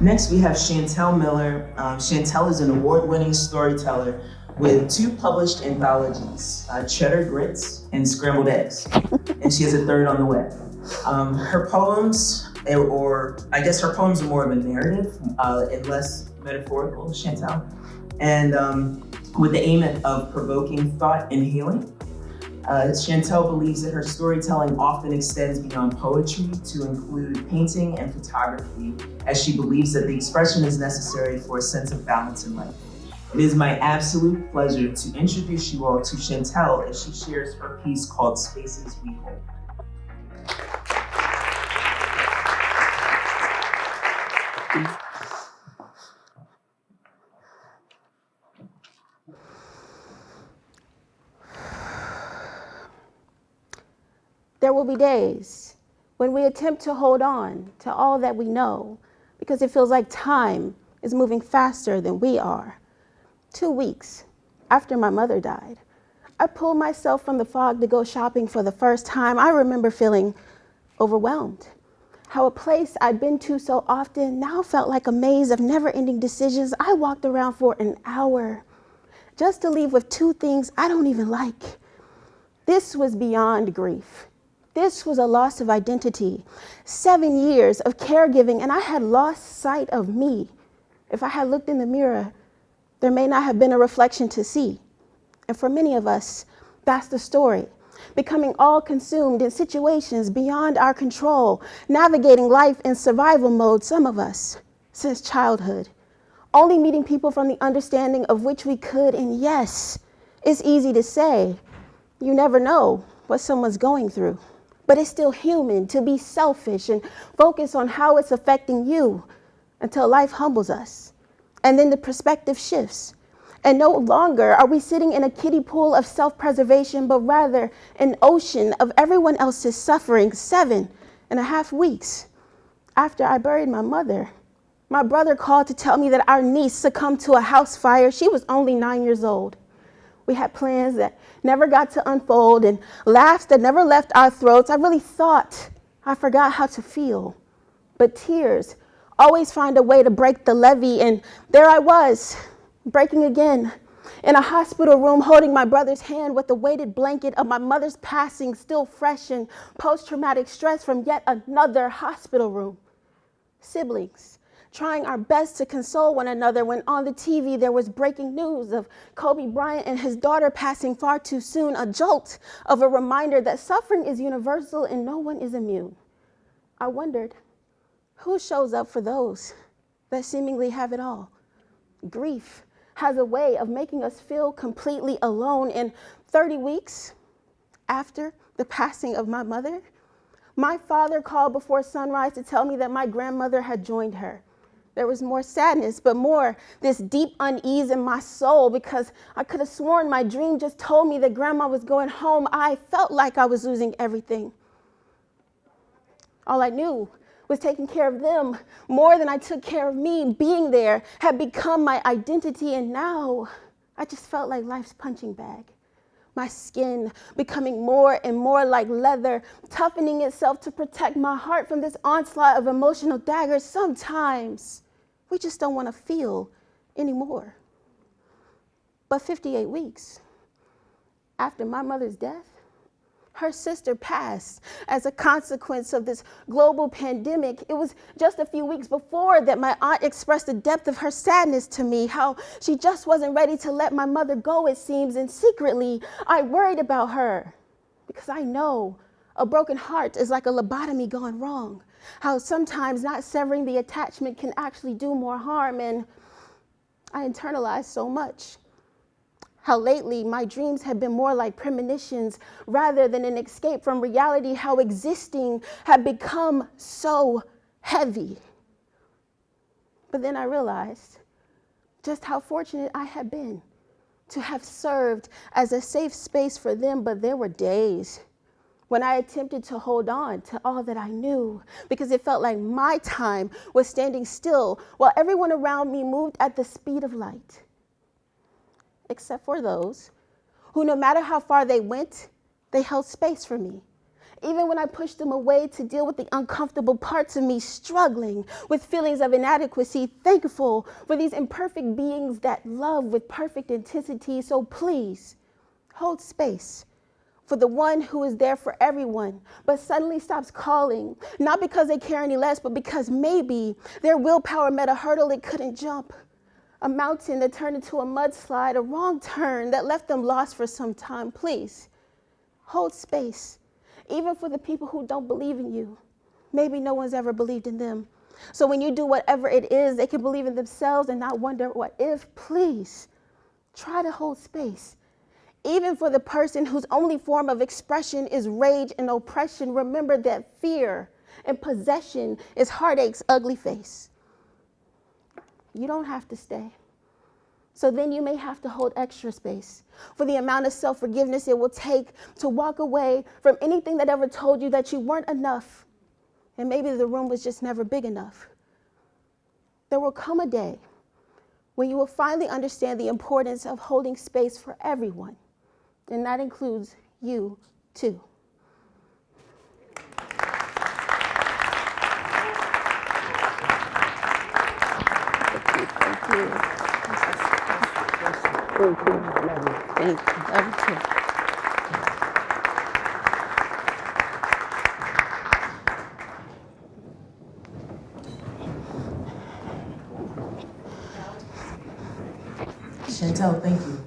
Next, we have Chantel Miller. Chantel is an award-winning storyteller with 2 published anthologies, Cheddar Grits and Scrambled Eggs, and she has a 3rd on the way. Her poems, or I guess her poems are more of a narrative and less metaphorical, Chantel, and with the aim of provoking thought and healing. Chantel believes that her storytelling often extends beyond poetry to include painting and photography, as she believes that the expression is necessary for a sense of balance in life. It is my absolute pleasure to introduce you all to Chantel as she shares her piece called Spaces We Hold. There will be days when we attempt to hold on to all that we know because it feels like time is moving faster than we are. 2 weeks after my mother died, I pulled myself from the fog to go shopping for the first time. I remember feeling overwhelmed. How a place I'd been to so often now felt like a maze of never-ending decisions. I walked around for an hour just to leave with 2 things I don't even like. This was beyond grief. This was a loss of identity, 7 years of caregiving, and I had lost sight of me. If I had looked in the mirror, there may not have been a reflection to see. And for many of us, that's the story. Becoming all consumed in situations beyond our control, navigating life in survival mode, some of us, since childhood. Only meeting people from the understanding of which we could, and yes, it's easy to say, you never know what someone's going through. But it's still human to be selfish and focus on how it's affecting you until life humbles us. And then the perspective shifts. And no longer are we sitting in a kiddie pool of self-preservation, but rather an ocean of everyone else's suffering. 7.5 weeks after I buried my mother, my brother called to tell me that our niece succumbed to a house fire. She was only 9 years old. We had plans that never got to unfold and laughs that never left our throats. I really thought I forgot how to feel. But tears always find a way to break the levee, and there I was, breaking again, in a hospital room holding my brother's hand with the weighted blanket of my mother's passing still fresh and post-traumatic stress from yet another hospital room. Siblings, trying our best to console one another when on the TV there was breaking news of Kobe Bryant and his daughter passing far too soon, a jolt of a reminder that suffering is universal and no one is immune. I wondered, who shows up for those that seemingly have it all? Grief has a way of making us feel completely alone. And 30 weeks after the passing of my mother, my father called before sunrise to tell me that my grandmother had joined her. There was more sadness, but more this deep unease in my soul because I could have sworn my dream just told me that grandma was going home. I felt like I was losing everything. All I knew was taking care of them more than I took care of me. Being there had become my identity, and now I just felt like life's punching bag. My skin becoming more and more like leather, toughening itself to protect my heart from this onslaught of emotional daggers. Sometimes we just don't want to feel anymore. But 58 weeks after my mother's death, her sister passed as a consequence of this global pandemic. It was just a few weeks before that my aunt expressed the depth of her sadness to me, how she just wasn't ready to let my mother go, it seems, and secretly I worried about her because I know a broken heart is like a lobotomy gone wrong, how sometimes not severing the attachment can actually do more harm, and I internalized so much. How lately my dreams have been more like premonitions rather than an escape from reality, how existing had become so heavy. But then I realized just how fortunate I had been to have served as a safe space for them, but there were days when I attempted to hold on to all that I knew because it felt like my time was standing still while everyone around me moved at the speed of light. Except for those who, no matter how far they went, they held space for me. Even when I push them away to deal with the uncomfortable parts of me struggling with feelings of inadequacy, thankful for these imperfect beings that love with perfect intensity. So please, hold space for the one who is there for everyone, but suddenly stops calling, not because they care any less, but because maybe their willpower met a hurdle it couldn't jump, a mountain that turned into a mudslide, a wrong turn that left them lost for some time. Please, hold space, even for the people who don't believe in you. Maybe no one's ever believed in them. So when you do whatever it is, they can believe in themselves and not wonder what if. Please, try to hold space. Even for the person whose only form of expression is rage and oppression, remember that fear and possession is heartache's ugly face. You don't have to stay. So then you may have to hold extra space for the amount of self-forgiveness it will take to walk away from anything that ever told you that you weren't enough. And maybe the room was just never big enough. There will come a day when you will finally understand the importance of holding space for everyone. And that includes you too. Thank you. Thank you. Thank you. Love you too. Chantel, thank you.